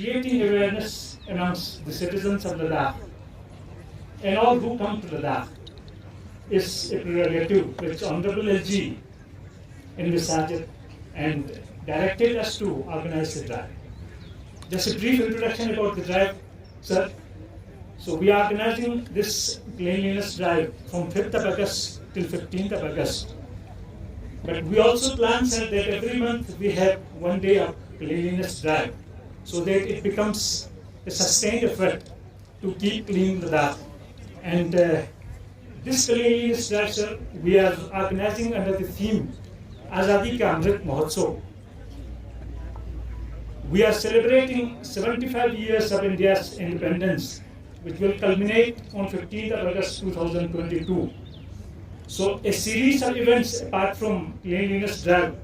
creating awareness amongst the citizens of Ladakh and all who come to Ladakh is a prerogative which Honorable LG envisaged and directed us to organize the drive. Just a brief introduction about the drive, sir. So we are organizing this cleanliness drive from 5th of August till 15th of August. But we also plan, sir, that every month we have one day of cleanliness drive so that it becomes a sustained effort to keep clean Ladakh. And this cleanliness drive, sir, we are organizing under the theme Azadi Ka Amrit Mahotsav. We are celebrating 75 years of India's independence, which will culminate on 15th of August 2022. So a series of events apart from cleanliness drive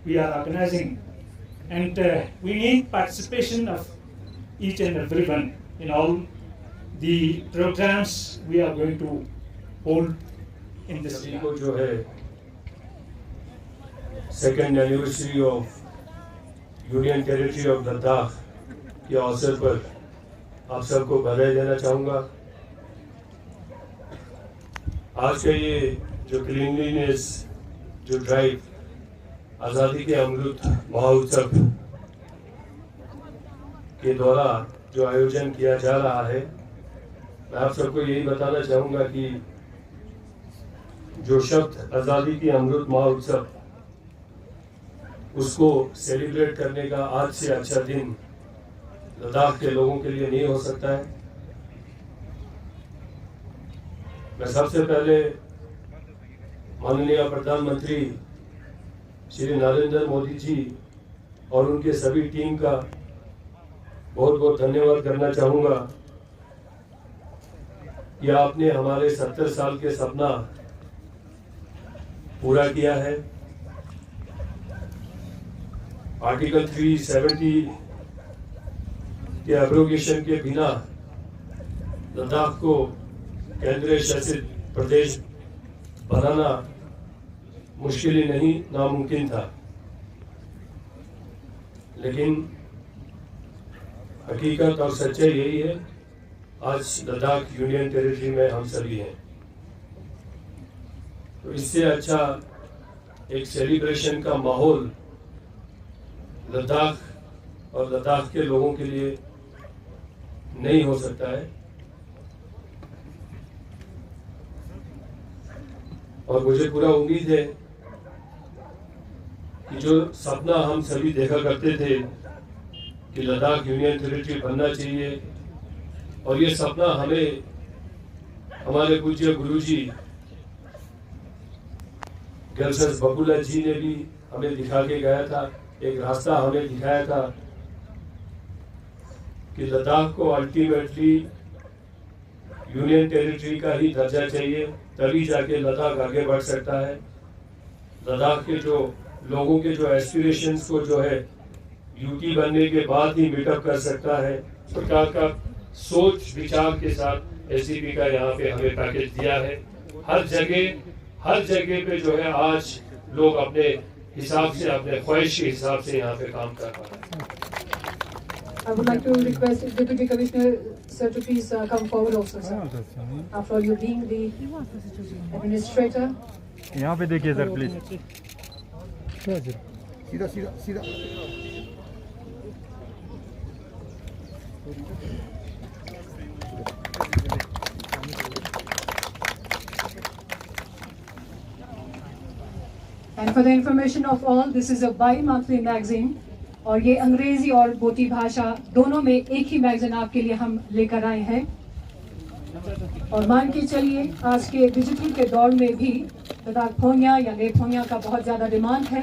we are organizing, and we need participation of each and everyone in all the programs we are going to hold in this year. जो है second anniversary of union territory of Ladakh के अवसर पर आप सबको बधाई देना चाहूँगा। आज का ये जो क्लीनलीनेस जो ड्राइव आज़ादी के अमृत महोत्सव के द्वारा जो आयोजन किया जा रहा है, मैं आप सबको यही बताना चाहूँगा कि जो शब्द आज़ादी के अमृत महोत्सव उसको सेलिब्रेट करने का आज से अच्छा दिन लद्दाख के लोगों के लिए नहीं हो सकता है। मैं सबसे पहले माननीय प्रधानमंत्री श्री नरेंद्र मोदी जी और उनके सभी टीम का बहुत बहुत धन्यवाद करना चाहूँगा कि आपने हमारे 70 साल के सपना पूरा किया है। आर्टिकल 370 के एब्रोगेशन के बिना लद्दाख को केंद्रीय शासित प्रदेश बनाना मुश्किल ही नहीं, नामुमकिन था। लेकिन हकीकत और सच्चाई यही है, आज लद्दाख यूनियन टेरिटरी में हम सभी हैं। तो इससे अच्छा एक सेलिब्रेशन का माहौल लद्दाख और लद्दाख के लोगों के लिए नहीं हो सकता है। और मुझे पूरा उम्मीद है कि जो सपना हम सभी देखा करते थे कि लद्दाख यूनियन टेरिटरी बनना चाहिए, और ये सपना हमें हमारे पूज्य गुरुजी गलसस बकुला जी ने भी हमें दिखा के गया था, एक रास्ता हमें दिखाया था कि लद्दाख को अल्टीमेटली यूनियन टेरिटरी का ही दर्जा चाहिए, तभी जाके लद्दाख आगे बढ़ सकता है। लद्दाख के जो लोगों के जो एस्पिरेशंस को जो है यूटी बनने के बाद ही मीटअप कर सकता है। सरकार का सोच विचार के साथ एससीपी का यहाँ पे हमें पैकेज दिया है। हर जगह पे जो है आज लोग अपने हिसाब से, अपने ख्वाहिश के हिसाब से यहाँ पे काम कर रहा है। I would like to request the Deputy Commissioner sir to please come forward also, sir. After all, you being the administrator. यहाँ पे देखिए सर प्लीज। सीधा सीधा सीधा। And for the information of all, this is a bi-monthly magazine और ये अंग्रेजी और बोटी भाषा दोनों में एक ही मैगजीन आपके लिए हम लेकर आए हैं। और मान के चलिए आज के डिजिटल के दौर में भी लद्दाख फोनिया या ले फोनिया का बहुत ज़्यादा डिमांड है।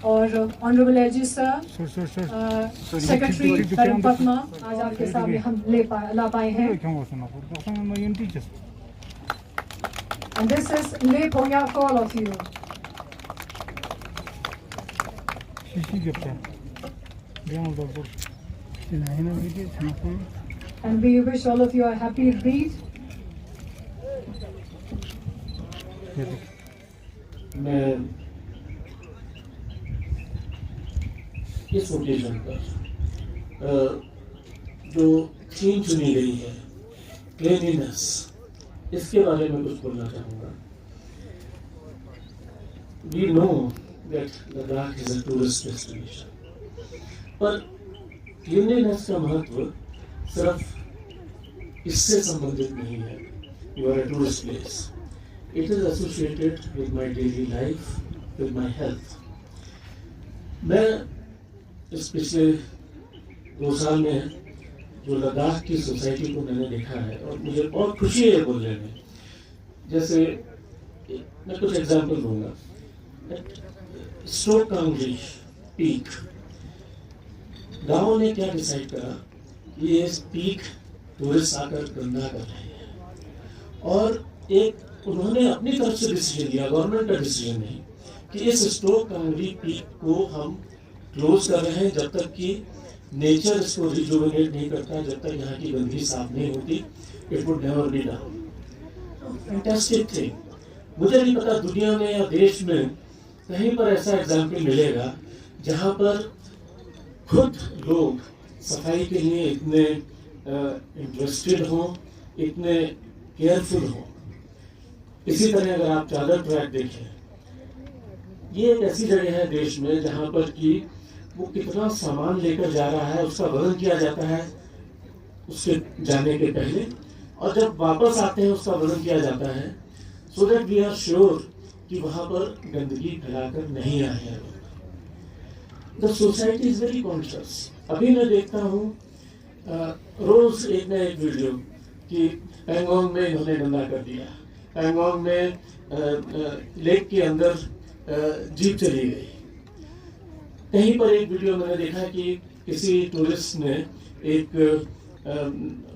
और ऑनरेबल एजी सर, सेक्रेटरी करण पद्मा आज आपके सामने हम ला पाए हैं। And this is Le Ponya for all of you. And we wish all of you a happy Eid. मैं इस ओकेजन पर जो थीम चुनी गई है क्लीनलीनेस, इसके बारे में कुछ बोलना चाहूँगा। We know that Ladakh is a tourist destination, पर क्लीनलीनेस का महत्व सिर्फ इससे संबंधित नहीं है। You are a tourist place, it is associated with my daily life, with my health. मैं इस पिछले 2 साल में जो लद्दाख की सोसाइटी को मैंने देखा है, और मुझे बहुत खुशी है बोलने में। जैसे मैं कुछ एग्जाम्पल दूंगा। स्ट्रोक कांगड़ी पीक, गांव ने क्या डिसाइड करा कि ये पीक टूरिस्ट आकर गंदा कर रहे हैं, और एक उन्होंने अपनी तरफ से डिसीजन लिया, गवर्नमेंट का डिसीजन नहीं, कि इस स्ट्रोक कांगड़ी पीक को हम क्लोज कर रहे हैं जब तक कि नेचर इसको रिजुवेनेट नहीं करता, जब तक यहाँ की गंदगी साफ नहीं होती। It would never be done. Fantastic thing. मुझे नहीं पता दुनिया में या देश में कहीं पर ऐसा एग्जाम्पल मिलेगा जहाँ पर खुद लोग सफाई के लिए इतने इंटरेस्टेड हों, इतने केयरफुल हों। इसी तरह अगर आप चादर ट्रैक देखें, ये एक ऐसी जगह है देश में जहाँ पर कि वो कितना सामान लेकर जा रहा है उसका वजन किया जाता है उसके जाने के पहले, और जब वापस आते हैं उसका वजन किया जाता है, so that we are sure कि वहाँ पर गंदगी फैलाकर नहीं आए हैं लोग। The society is very conscious. अभी मैं देखता हूँ रोज एक ना एक वीडियो कि पैंगोंग में इन्होंने गंदा कर दिया, पैंगोंग में लेक के अंदर जीप चली गई। कहीं पर एक वीडियो मैंने देखा कि किसी टूरिस्ट ने एक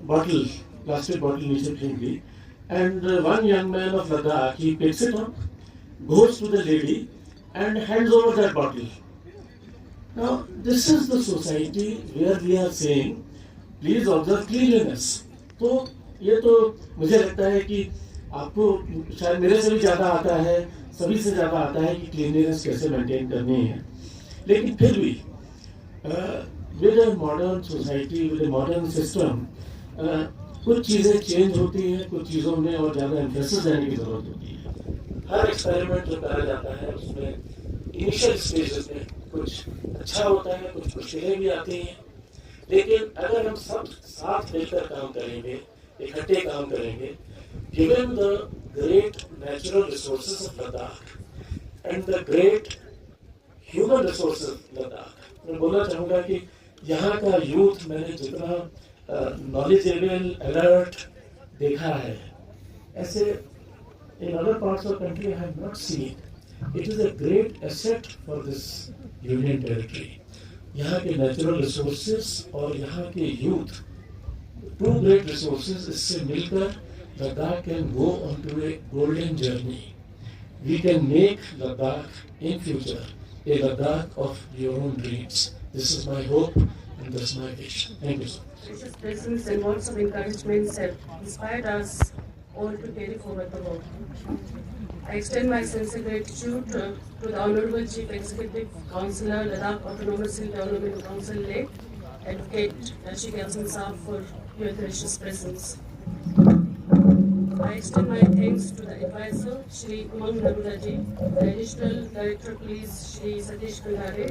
बॉटल, प्लास्टिक बॉटल नीचे फेंक दी, and one young man of Ladakh, he picks it up, goes to the lady and hands over that bottle. Now this is the society where we are saying please observe cleanliness. तो ये तो मुझे लगता है कि आपको शायद मेरे से भी ज़्यादा आता है, सभी से ज़्यादा आता है कि क्लीनलीनेस कैसे मेंटेन करनी है। लेकिन फिर भी with a modern society, with a modern system, कुछ चीज़ें चेंज होती हैं, कुछ चीज़ों में और ज़्यादा एम्फेसिस देने की ज़रूरत होती है। हर एक्सपेरिमेंट जो करा जाता है उसमें इनिशियल स्टेजेस में कुछ अच्छा होता है, कुछ मुश्किलें भी आती हैं, लेकिन अगर हम सब साथ मिलकर काम करेंगे, इकट्ठे काम करेंगे, given the great natural resources of Ladakh and the great human resources Ladakh, मैं बोलना चाहूँगा कि यहाँ का यूथ मैंने जितना नॉलेजेबल, अलर्ट देखा है, ऐसे in other parts of the country I have not seen. It is a great asset for this union territory. यहाँ के natural resources और यहाँ के youth, two great resources, इससे मिलकर Ladakh can go on to a golden journey. We can make Ladakh in future a Ladakh of your own dreams. This is my hope and that's my wish. Thank you so much. Precious presence and words of encouragement have inspired us all to carry forward the work. I extend my sincere gratitude to the Honorable Chief Executive Councillor, Ladakh Autonomous Development Council, Leh, Advocate Rashid Yasmin Saab, for your gracious presence. I extend my thanks to the advisor, Shri Umang Narulaji, the Additional Director Police, Shri Satish Kandare,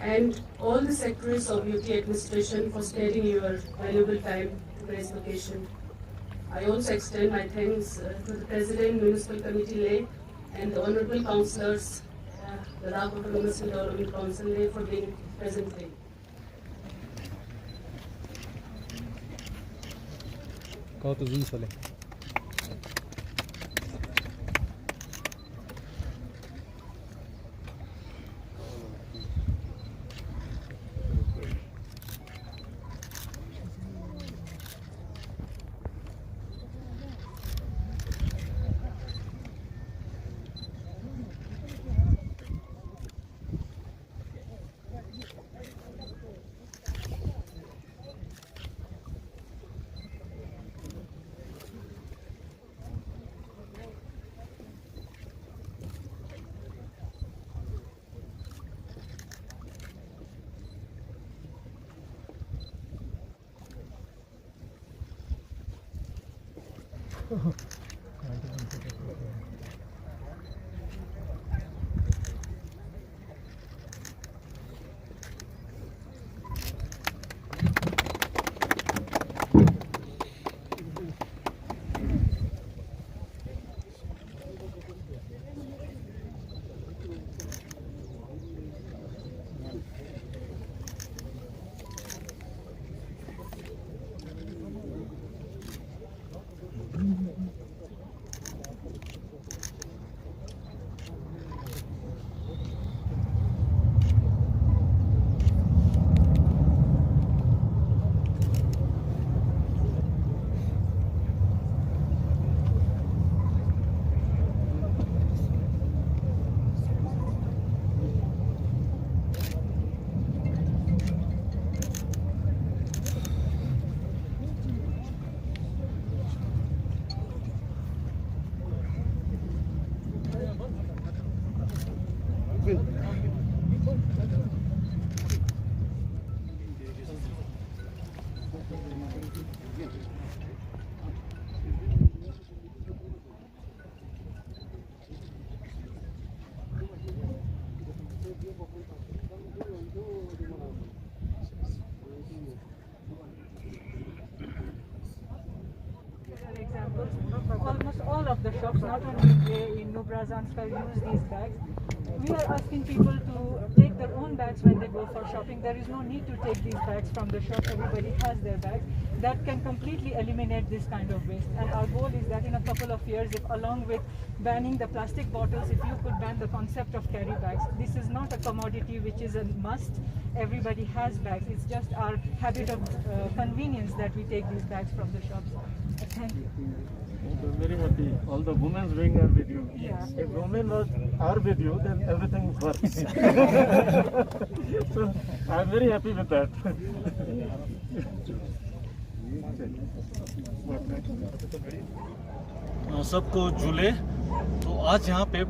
and all the secretaries of UT administration for sparing your valuable time to grace the occasion. I also extend my thanks to the President, Municipal Committee Leh, and the Honorable Councillors, the Ladakh Autonomous Development Council Leh, for being present today. कहो तो zoom चले। Almost all of the shops, not only in Nubra Zanskar, use these bags. We are asking people to take their own bags when they go for shopping. There is no need to take these bags from the shop. Everybody has their bags. That can completely eliminate this kind of waste. And our goal is that in a couple of years, if along with banning the plastic bottles, if you could ban the concept of carry bags. This is not a commodity which is a must. Everybody has bags. It's just our habit of convenience that we take these bags from the shops. Thank you. I'm very happy. All the women's wing are with you. Yeah. If women are with you, then everything works. So I'm very happy with that. सबको झूले। तो आज यहाँ पे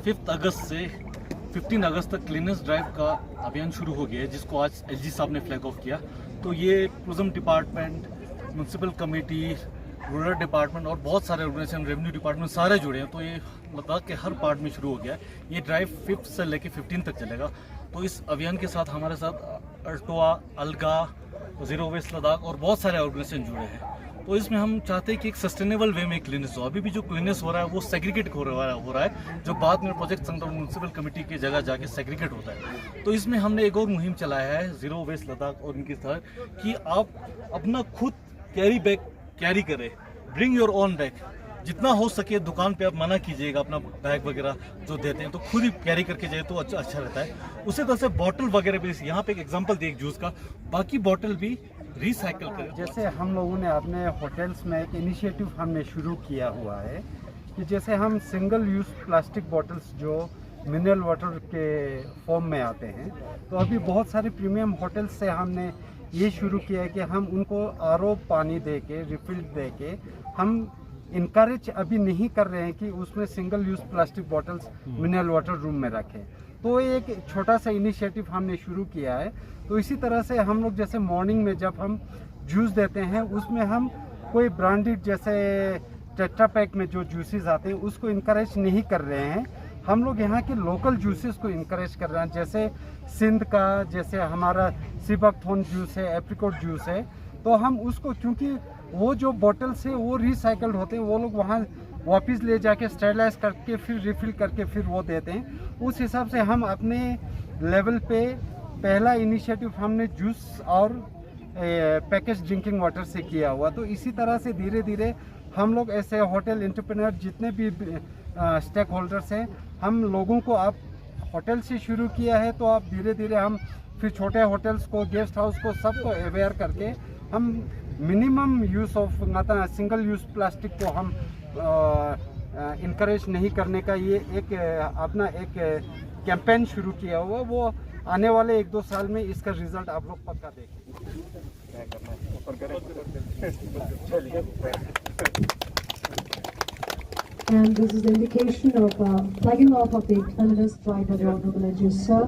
5 अगस्त से 15 अगस्त तक cleanness drive का अभियान शुरू हो गया है, जिसको आज एलजी साहब ने फ्लैग ऑफ किया। तो ये tourism department, municipal committee, rural department और बहुत सारे ऑर्गेनाइजेशन, रेवेन्यू डिपार्टमेंट सारे जुड़े हैं। तो ये लद्दाख के हर पार्ट में शुरू हो गया है। ये ड्राइव 5 से लेकर 15 तक चलेगा। तो इस अभियान के साथ हमारे साथ अल्टोआ, अलगा, जीरो वेस्ट लद्दाख और बहुत सारे ऑर्गेनाइजेशन जुड़े हैं। तो इसमें हम चाहते हैं कि एक सस्टेनेबल वे में क्लीनेस हो। अभी भी जो क्लीनेस हो रहा है वो सेग्रीगेट हो रहा है, जो बाद में प्रोजेक्ट सेंटर म्यूनसिपल कमेटी की जगह जाके सेग्रीगेट होता है। तो इसमें हमने एक और मुहिम चलाया है जीरो वेस्ट लद्दाख और इनके साथ कि आप अपना खुद कैरी बैग कैरी करें, ब्रिंग योर ओन बैग। जितना हो सके दुकान पे आप मना कीजिएगा अपना बैग वगैरह जो देते हैं, तो खुद ही कैरी करके जाए तो अच्छा रहता है। उसी तरह से बॉटल वगैरह भी, यहाँ पे एक एग्जांपल दिए जूस का, बाकी बॉटल भी रिसाइकल करें। जैसे हम लोगों ने अपने होटल्स में एक इनिशिएटिव हमने शुरू किया हुआ है कि जैसे हम सिंगल यूज़ प्लास्टिक बॉटल्स जो मिनरल वाटर के फॉर्म में आते हैं, तो अभी बहुत सारे प्रीमियम होटल्स से हमने ये शुरू किया है कि हम उनको आरओ पानी दे के, रिफिल दे के, हम इनकरेज अभी नहीं कर रहे हैं कि उसमें single use plastic bottles mineral water room में रखें। तो एक छोटा सा इनिशिएटिव हमने शुरू किया है। तो इसी तरह से हम लोग जैसे मॉर्निंग में जब हम जूस देते हैं, उसमें हम कोई ब्रांडेड जैसे टेट्रा पैक में जो जूसेस आते हैं उसको इनकरेज नहीं कर रहे हैं। हम लोग यहाँ के लोकल जूसेस को इनकरेज कर रहे हैं, जैसे सिंध का, जैसे हमारा सिबकथॉर्न जूस है, एप्रिकॉट जूस है। तो हम उसको, क्योंकि वो जो बॉटल्स है वो रिसाइकल्ड होते हैं, वो लोग वहाँ वापस ले जाके स्टेरलाइज करके फिर रिफ़िल करके फिर वो देते हैं। उस हिसाब से हम अपने लेवल पे पहला इनिशिएटिव हमने जूस और पैकेज ड्रिंकिंग वाटर से किया हुआ। तो इसी तरह से धीरे धीरे हम लोग ऐसे होटल एंटरप्रेन्योर जितने भी स्टेक होल्डर्स हैं, हम लोगों को अब होटल से शुरू किया है, तो अब धीरे धीरे हम फिर छोटे होटल्स को, गेस्ट हाउस को, सबको अवेयर करके हम minimum use of single use plastic को हम इनकरेज नहीं करने का ये एक अपना एक कैंपेन शुरू किया हुआ। वो आने वाले 1-2 साल में इसका रिजल्ट आप लोग पक्का देखेंगे। And this is the indication of flagging off of the cleanliness drive by the Honorable AG, sir.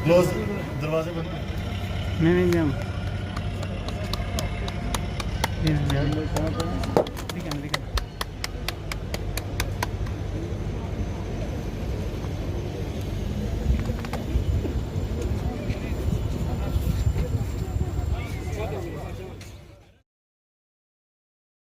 Close दरवाजे बंद नहीं